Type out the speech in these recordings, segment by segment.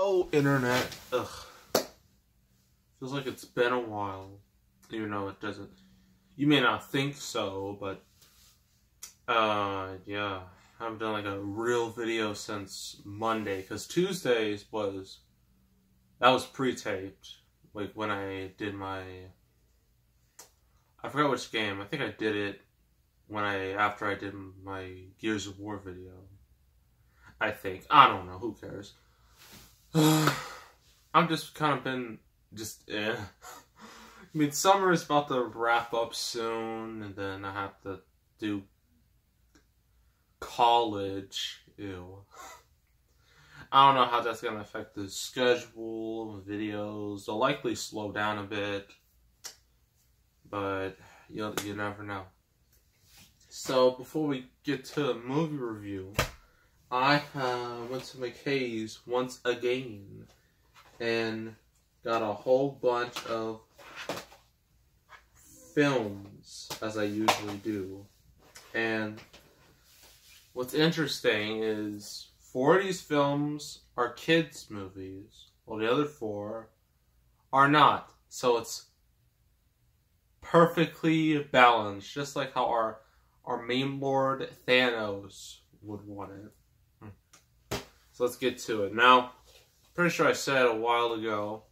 Oh, internet. Ugh. Feels like it's been a while. Even though it doesn't. You may not think so, but... yeah. I haven't done like a real video since Monday. Because Tuesdays was... That was pre-taped. Like when I did my... I forgot which game. I think I did it after I did my Gears of War video. I think. I don't know. Who cares? I'm just kind of been I mean, summer is about to wrap up soon, and then I have to do college. Ew. I don't know how that's gonna affect the schedule, videos. They'll likely slow down a bit, but you never know. So before we get to a movie review, I went to McKay's once again and got a whole bunch of films, as I usually do. And what's interesting is 4 of these films are kids' movies, while the other 4 are not. So it's perfectly balanced, just like how our meme lord Thanos would want it. So let's get to it. Now, pretty sure I said a while ago,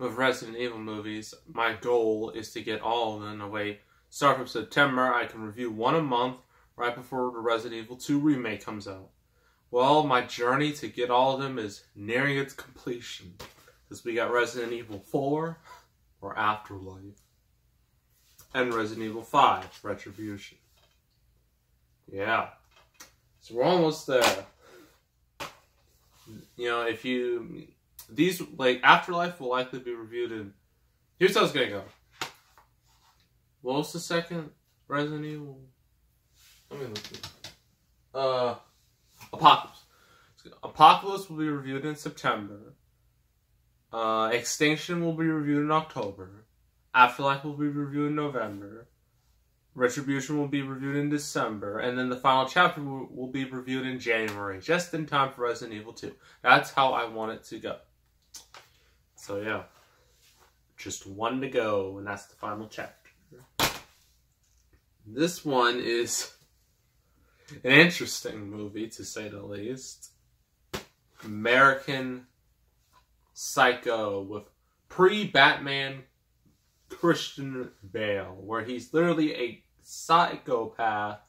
with Resident Evil movies, my goal is to get all of them away. Start from September, I can review 1 a month right before the Resident Evil 2 remake comes out. Well, my journey to get all of them is nearing its completion. Because we got Resident Evil 4, or Afterlife, and Resident Evil 5, Retribution. Yeah. So we're almost there. You know, these, like, Afterlife will likely be reviewed in... Here's how it's gonna go. What was the second Resident Evil? Let me look at it. Apocalypse. Apocalypse will be reviewed in September. Extinction will be reviewed in October. Afterlife will be reviewed in November. Retribution will be reviewed in December, and then the final chapter will be reviewed in January, just in time for Resident Evil 2. That's how I want it to go. So yeah, just 1 to go, and that's the final chapter. This one is an interesting movie, to say the least. American Psycho, with pre-Batman Christian Bale, where he's literally a psychopath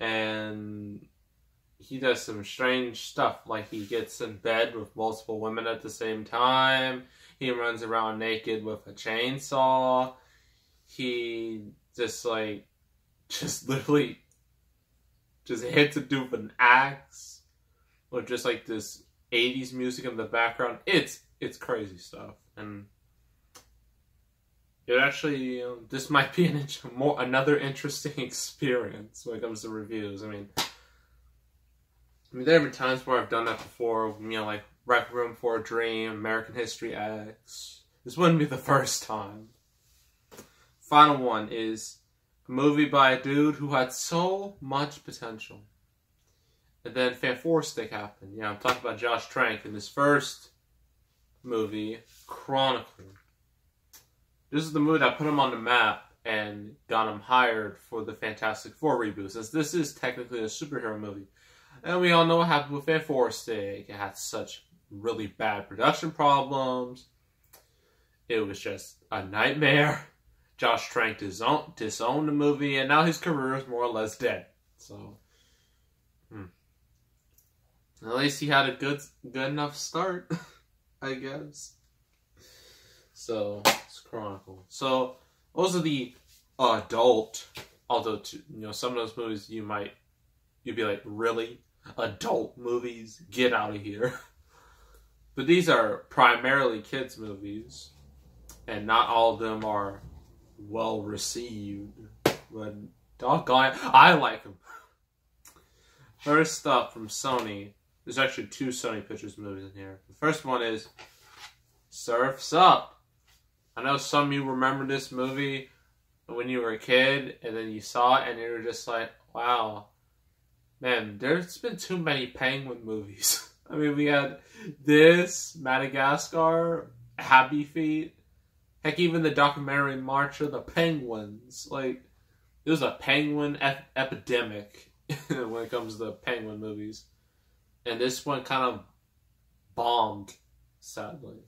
and he does some strange stuff, like he gets in bed with multiple women at the same time, he runs around naked with a chainsaw, he literally hits a dude with an axe with just like this 80s music in the background. It's crazy stuff, and it actually, this might be another interesting experience when it comes to reviews. I mean, there have been times where I've done that before, you know, like Rec Room for a Dream, American History X. This wouldn't be the first time. Final one is a movie by a dude who had so much potential. And then Fantastic happened. Yeah, I'm talking about Josh Trank in his first movie, Chronicle. This is the movie that put him on the map and got him hired for the Fantastic Four reboot, since this is technically a superhero movie. And we all know what happened with Fantastic. It had such really bad production problems. It was just a nightmare. Josh Trank disowned the movie, and now his career is more or less dead. So, at least he had a good enough start, I guess. So, it's Chronicle. So, those are the adult, although, some of those movies you'd be like, really? Adult movies? Get out of here. But these are primarily kids' movies, and not all of them are well received. But doggone, I like them. First up from Sony, there's actually 2 Sony Pictures movies in here. The first one is Surf's Up. I know some of you remember this movie when you were a kid, and then you saw it, and you were just like, wow, man, there's been too many Penguin movies. I mean, we had this, Madagascar, Happy Feet, heck, even the documentary March of the Penguins. Like, it was a penguin epidemic when it comes to the penguin movies. And this one kind of bombed, sadly.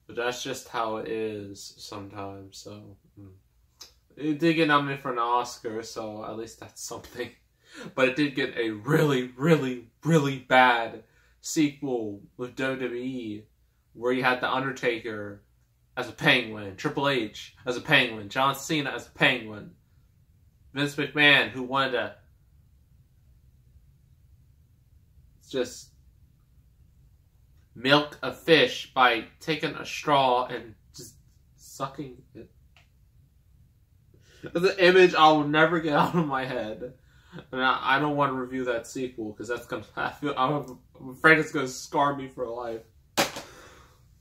But that's just how it is sometimes, so... It did get nominated for an Oscar, so at least that's something. But it did get a really, really, really bad sequel with WWE, where you had The Undertaker as a penguin, Triple H as a penguin, John Cena as a penguin, Vince McMahon, who wanted to just milk a fish by taking a straw and just sucking it. It's an image I will never get out of my head. And I don't want to review that sequel because that's gonna. I'm afraid it's gonna scar me for life.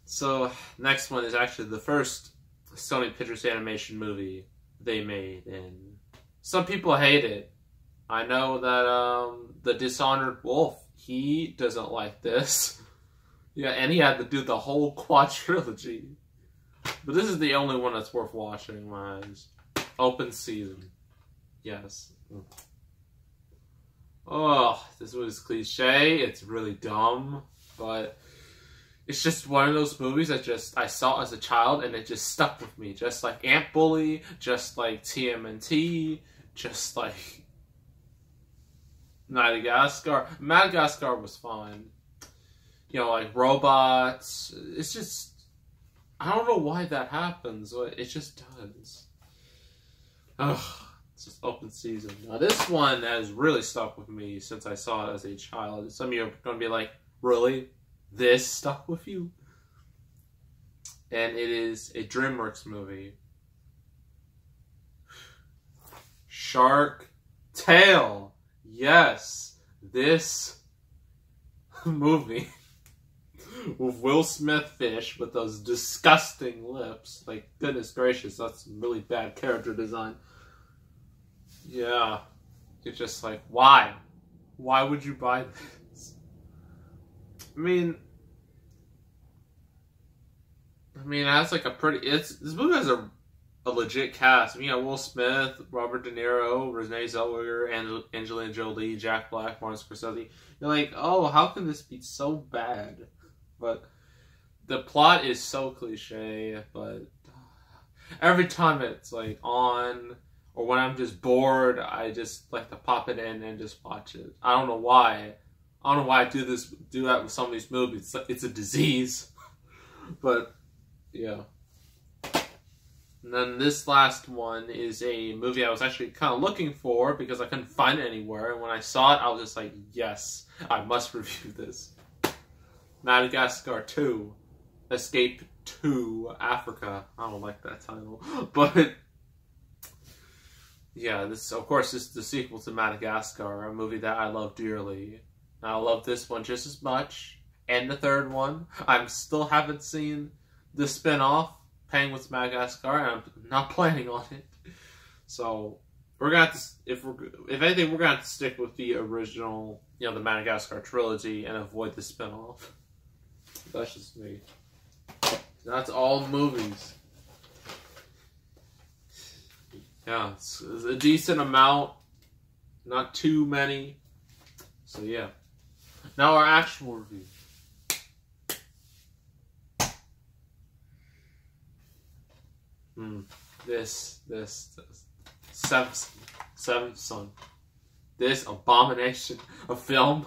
So next one is actually the first Sony Pictures animation movie they made, and some people hate it. I know that the Dishonored Wolf, he doesn't like this. Yeah, and he had to do the whole quadrilogy. But this is the only one that's worth watching in my eyes. Open Season. Yes. Oh, this was cliche. It's really dumb, but it's just one of those movies that I saw as a child and it just stuck with me. Just like Ant Bully, just like TMNT, just like Madagascar. Madagascar was fine. You know, like robots. It's just, I don't know why that happens, but it just does. Ugh. It's just Open Season. Now this one has really stuck with me since I saw it as a child. Some of you are going to be like, really? This stuck with you? And it is a DreamWorks movie. Shark Tale. Yes. This movie with Will Smith fish with those disgusting lips. Like, goodness gracious, that's really bad character design. Yeah, you're just like, why? Why would you buy this? I mean, it has like a pretty. This movie has a legit cast. I mean, you got Will Smith, Robert De Niro, Renee Zellweger, and Angelina Jolie, Jack Black, Martin Scorsese. You're like, oh, how can this be so bad? But the plot is so cliche. But every time it's like on. Or when I'm just bored, I just like to pop it in and just watch it. I don't know why. I don't know why I do that with some of these movies. It's a disease. But, yeah. And then this last one is a movie I was actually kind of looking for because I couldn't find it anywhere. And when I saw it, I was just like, yes, I must review this. Madagascar 2. Escape to Africa. I don't like that title. But... yeah, this is the sequel to Madagascar, a movie that I love dearly. I love this one just as much, and the third one. I still haven't seen the spin-off, Penguins Madagascar, and I'm not planning on it. So, we're gonna have to, if anything, we're gonna have to stick with the original, the Madagascar trilogy, and avoid the spin-off. That's just me. That's all movies. Yeah, it's a decent amount, not too many. So yeah. Now our actual review. This Seventh Son. This abomination of film.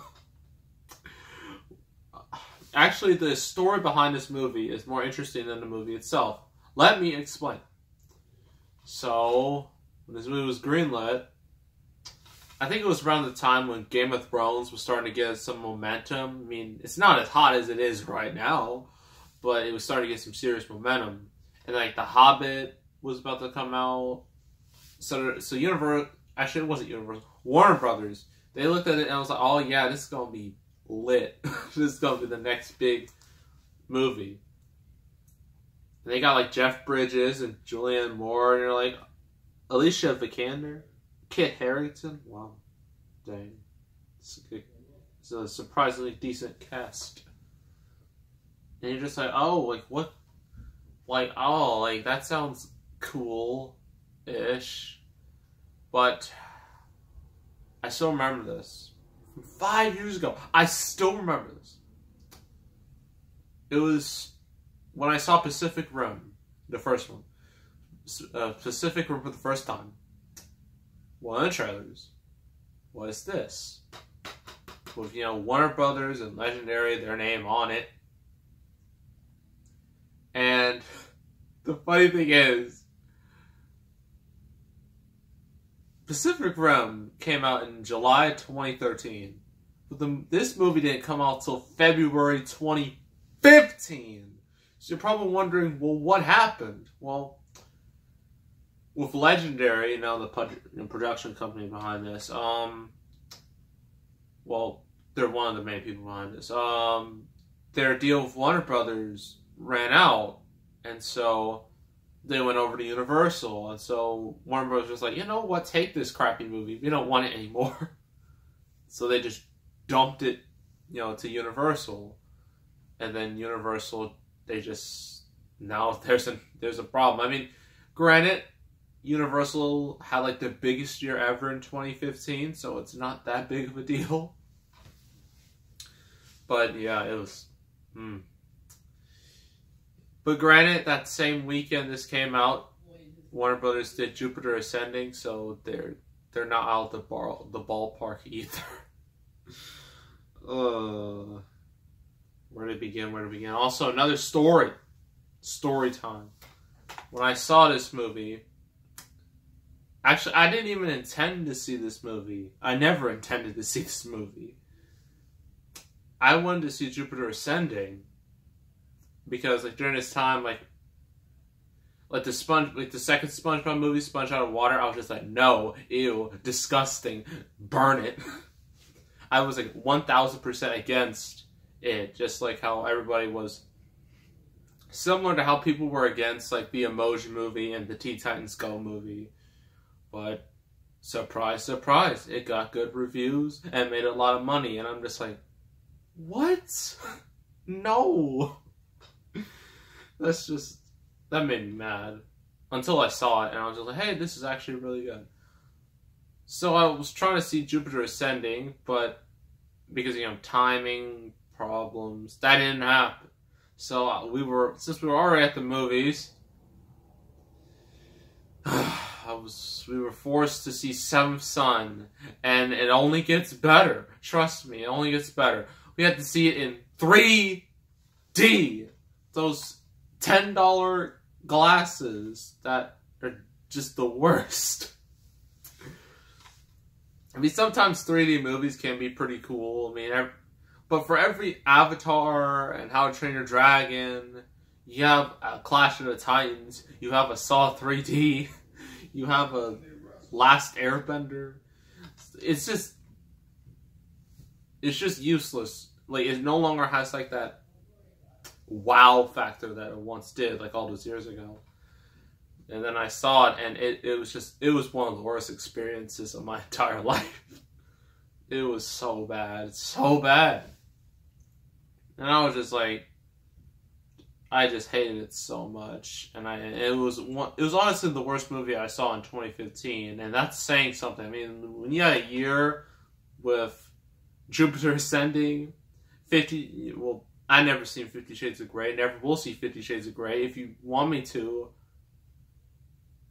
Actually, the story behind this movie is more interesting than the movie itself. Let me explain. So, when this movie was greenlit, I think it was around the time when Game of Thrones was starting to get some momentum. I mean, it's not as hot as it is right now, but it was starting to get some serious momentum. And like The Hobbit was about to come out. So Universal, actually it wasn't Universal, Warner Brothers, they looked at it and I was like, oh yeah, this is going to be lit. This is going to be the next big movie. And they got like Jeff Bridges and Julianne Moore, and you're like, Alicia Vikander, Kit Harington. Wow, dang, It's a surprisingly decent cast. And you're just like, oh, like, what? Like, oh, like, that sounds cool-ish. But I still remember this. From 5 years ago. I still remember this. It was when I saw Pacific Rim, the first one. Pacific Rim for the first time. One of the trailers was this. With, you know, Warner Brothers and Legendary, their name on it. And the funny thing is, Pacific Rim came out in July 2013. But this movie didn't come out until February 2015. So you're probably wondering, well, what happened? Well, with Legendary, you know, the production company behind this, well, they're one of the main people behind this. Their deal with Warner Brothers ran out, and so they went over to Universal, and so Warner Bros. Was like, you know what, take this crappy movie, we don't want it anymore. So they just dumped it, you know, to Universal, and then Universal, they just, now there's a problem. I mean, granted, Universal had like the biggest year ever in 2015, so it's not that big of a deal. But yeah, it was. But granted, that same weekend this came out, Warner Brothers did Jupiter Ascending, so they're not out of the ballpark either. Where to begin? Also, another story time. When I saw this movie, actually, I didn't even intend to see this movie. I never intended to see this movie. I wanted to see Jupiter Ascending because, like, during this time, like the second SpongeBob movie, Sponge Out of Water, I was just like, no, ew, disgusting, burn it. I was like 1000% against it, just like how everybody was. Similar to how people were against, like, the Emoji Movie and the Teen Titans Go movie. But, surprise, surprise, it got good reviews and made a lot of money. And I'm just like, what? No. That made me mad. Until I saw it, and I was just like, hey, this is actually really good. So I was trying to see Jupiter Ascending, but because, you know, timing problems, that didn't happen. So since we were already at the movies, we were forced to see Seventh Son, and it only gets better. Trust me, it only gets better. We had to see it in 3D. Those $10 glasses that are just the worst. I mean, sometimes 3D movies can be pretty cool. I mean, but for every Avatar and How to Train Your Dragon, you have a Clash of the Titans, you have a Saw 3D, you have a Last Airbender. It's just useless. Like, it no longer has, like, that wow factor that it once did, like, all those years ago. And then I saw it, and it was one of the worst experiences of my entire life. It was so bad. So bad. And I was just like, I just hated it so much. And it was honestly the worst movie I saw in 2015, and that's saying something. I mean, when you had a year with Jupiter Ascending, I never seen 50 Shades of Grey, never will see 50 Shades of Grey. If you want me to,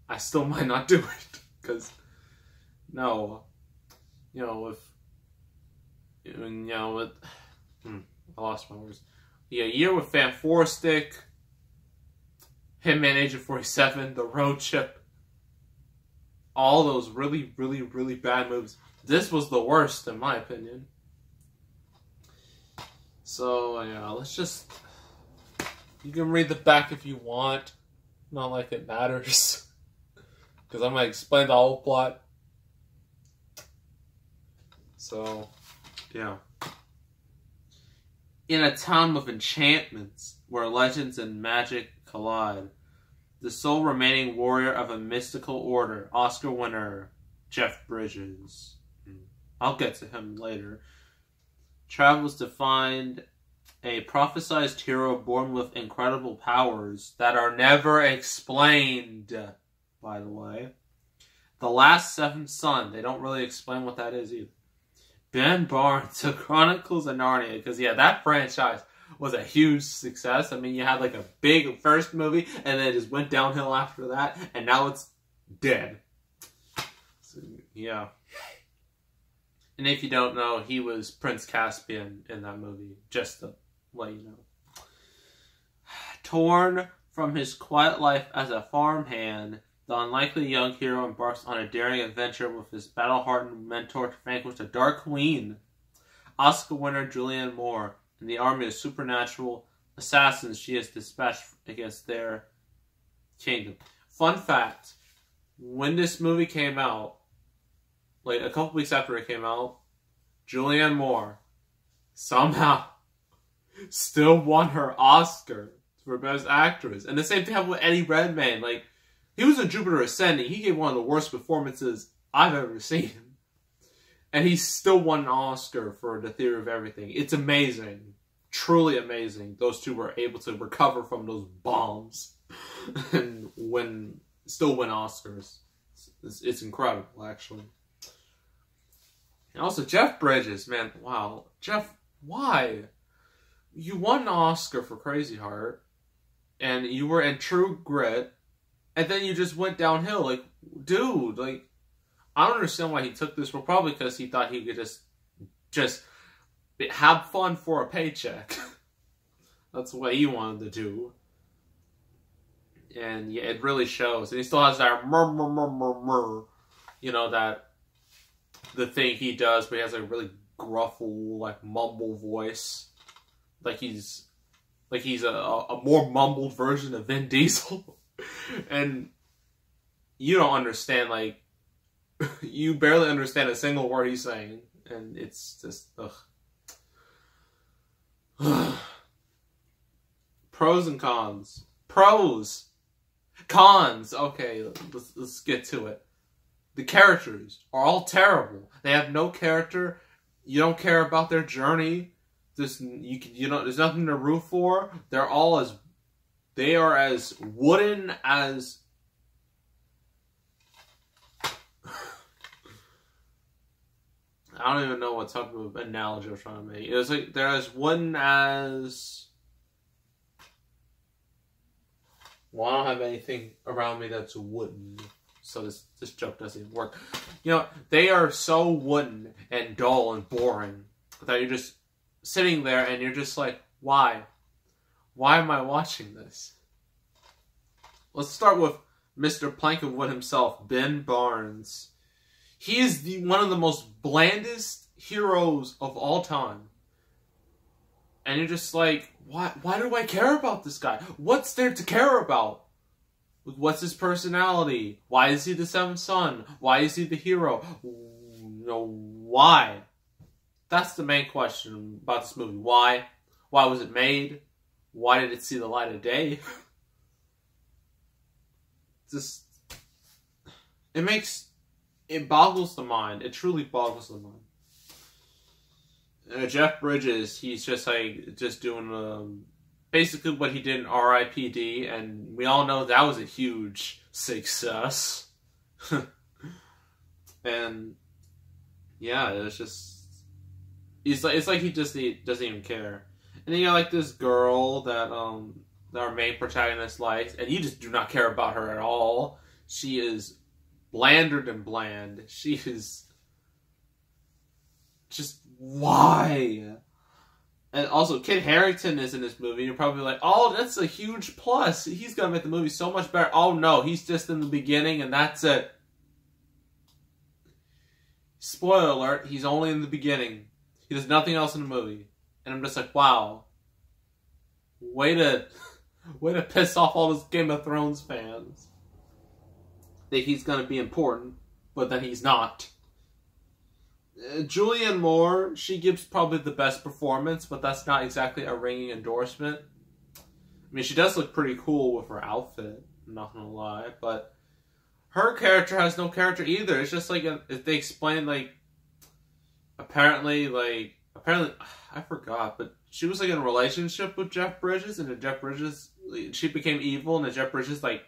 I still might not do it, because, no, I lost my words. Yeah, a year with Fan Four Stick, Hitman Agent 47, The Road Chip, all those really, really, really bad movies. This was the worst, in my opinion. So, yeah, let's just, you can read the back if you want, not like it matters, because I'm going to explain the whole plot. So, yeah. In a town of enchantments, where legends and magic collide, the sole remaining warrior of a mystical order, Oscar winner Jeff Bridges. I'll get to him later. travels to find a prophesized hero born with incredible powers that are never explained, by the way. The Last Seventh Son. They don't really explain what that is either. Ben Barnes, The Chronicles of Narnia. Because, yeah, that franchise was a huge success. I mean, you had like a big first movie, and then it just went downhill after that, and now it's dead. So, yeah. And if you don't know, he was Prince Caspian in that movie, just to let you know. Torn from his quiet life as a farmhand, the unlikely young hero embarks on a daring adventure with his battle-hardened mentor to vanquish the Dark Queen. Oscar winner Julianne Moore and the army of supernatural assassins she has dispatched against their kingdom. Fun fact, when this movie came out, like a couple weeks after it came out, Julianne Moore somehow still won her Oscar for Best Actress. And the same thing happened with Eddie Redmayne. Like, he was in Jupiter Ascending. He gave one of the worst performances I've ever seen. And he still won an Oscar for The Theory of Everything. It's amazing. Truly amazing. Those two were able to recover from those bombs and still win Oscars. It's incredible, actually. And also, Jeff Bridges, man, wow. Jeff, why? You won an Oscar for Crazy Heart, and you were in True Grit, and then you just went downhill. Like, dude, like, I don't understand why he took this role. Probably because he thought he could just have fun for a paycheck. That's what he wanted to do. And yeah, it really shows. And he still has that you know, that the thing he does, but he has a really gruffle, like, mumble voice. Like he's a more mumbled version of Vin Diesel. And you don't understand, like, you barely understand a single word he's saying. And it's just, ugh. Pros and cons. Pros. Cons. Okay, let's get to it. The characters are all terrible. They have no character. You don't care about their journey. There's nothing to root for. They are as wooden as I don't even know what type of analogy I was trying to make. It was like they're as wooden as, well, I don't have anything around me that's wooden, so this joke doesn't even work. You know, they are so wooden and dull and boring that you're just sitting there and you're just like, why? Why am I watching this? Let's start with Mr. Plank of Wood himself, Ben Barnes. He is one of the most blandest heroes of all time. And you're just like, why do I care about this guy? What's there to care about? What's his personality? Why is he the seventh son? Why is he the hero? Why? That's the main question about this movie. Why? Why was it made? Why did it see the light of day? It boggles the mind. It truly boggles the mind. Jeff Bridges, he's just doing basically what he did in R.I.P.D. and we all know that was a huge success. And yeah, it's like he just doesn't even care. And then you got like this girl that our main protagonist likes, and you just do not care about her at all. She is blander than bland. She is just, why? And also, Kit Harington is in this movie. You're probably like, oh, that's a huge plus. He's gonna make the movie so much better. Oh no, he's just in the beginning and that's it. Spoiler alert, he's only in the beginning. He does nothing else in the movie. And I'm just like, wow. Way to piss off all those Game of Thrones fans. Think he's gonna be important, but then he's not. Julianne Moore, she gives probably the best performance, but that's not exactly a ringing endorsement. I mean, she does look pretty cool with her outfit, I'm not gonna lie, but her character has no character either. It's just like, they explain, like, apparently apparently, I forgot, but she was like in a relationship with Jeff Bridges, and then Jeff Bridges, she became evil, and then Jeff Bridges like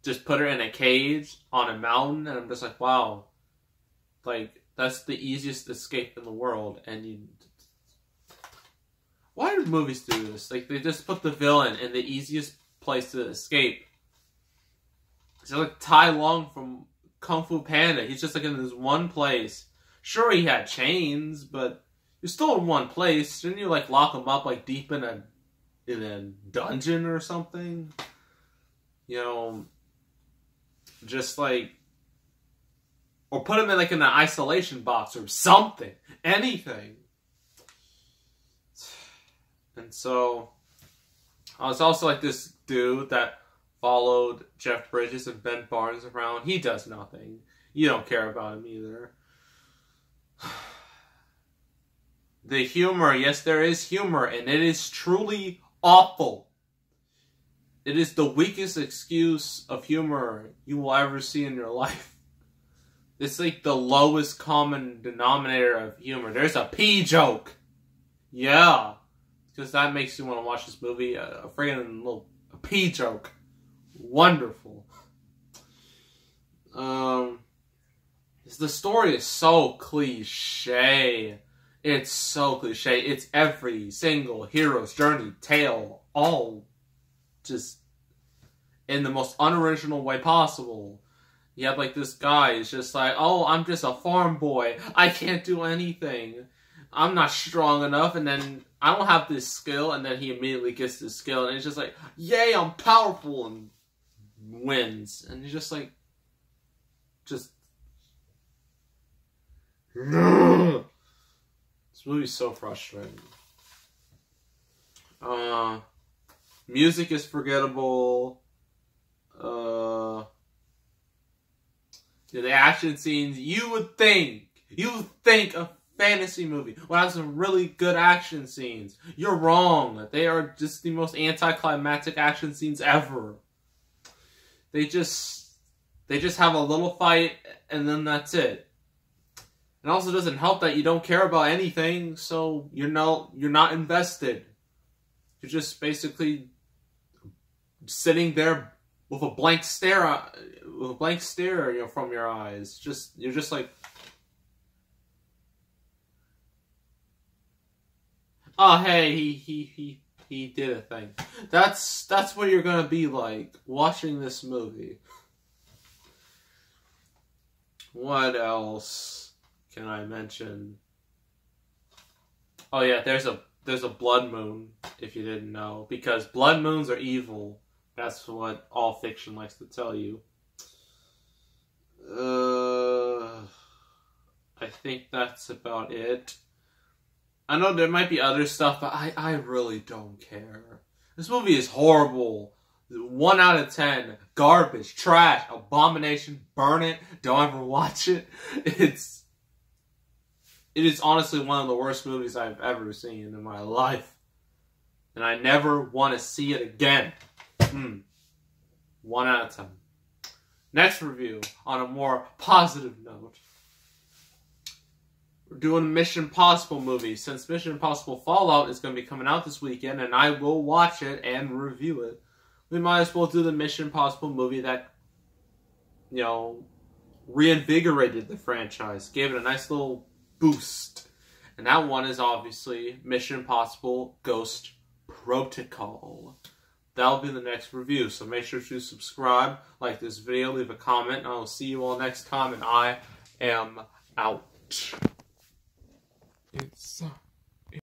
just put her in a cage on a mountain, and I'm just like, wow, like that's the easiest escape in the world, and you. Why do movies do this? Like, they just put the villain in the easiest place to escape. It's like Tai Lung from Kung Fu Panda. He's just like in this one place. Sure, he had chains, but you're still in one place. Didn't you like lock him up like deep in a dungeon or something? You know, just like, or put him in like in an isolation box or something, anything. And so, it's also like this dude that followed Jeff Bridges and Ben Barnes around. He does nothing. You don't care about him either. The humor, yes, there is humor, and it is truly awful. It is the weakest excuse of humor you will ever see in your life. It's like the lowest common denominator of humor. There's a pee joke. Yeah. Because that makes you want to watch this movie. A friggin' little pee joke. Wonderful. The story is so cliche. It's so cliche. It's every single hero's journey tale. All just in the most unoriginal way possible. You have like this guy is just like, oh, I'm just a farm boy. I can't do anything. I'm not strong enough, and then I don't have this skill, and then he immediately gets this skill, and it's just like, yay, I'm powerful, and wins. And he's just like, just... This movie's so frustrating. Music is forgettable. The action scenes, you would think a fantasy movie will have some really good action scenes. You're wrong. They are just the most anticlimactic action scenes ever. They just have a little fight, and then that's it. It also doesn't help that you don't care about anything, so you're not invested. You're just basically sitting there with a blank stare, from your eyes. You're just like, oh hey, he did a thing. That's what you're gonna be like watching this movie. What else can I mention? Oh yeah, there's a blood moon, if you didn't know, because blood moons are evil. That's what all fiction likes to tell you. I think that's about it. I know there might be other stuff, but I really don't care. This movie is horrible. 1 out of 10. Garbage. Trash. Abomination. Burn it. Don't ever watch it. It is honestly one of the worst movies I've ever seen in my life. And I never want to see it again. 1 out of 10. Next review, on a more positive note. We're doing a Mission Impossible movie. Since Mission Impossible Fallout is going to be coming out this weekend, and I will watch it and review it, we might as well do the Mission Impossible movie that, reinvigorated the franchise. Gave it a nice little boost. And that one is obviously Mission Impossible Ghost Protocol. That'll be the next review, so make sure to subscribe, like this video, leave a comment, and I will see you all next time, and I am out. It's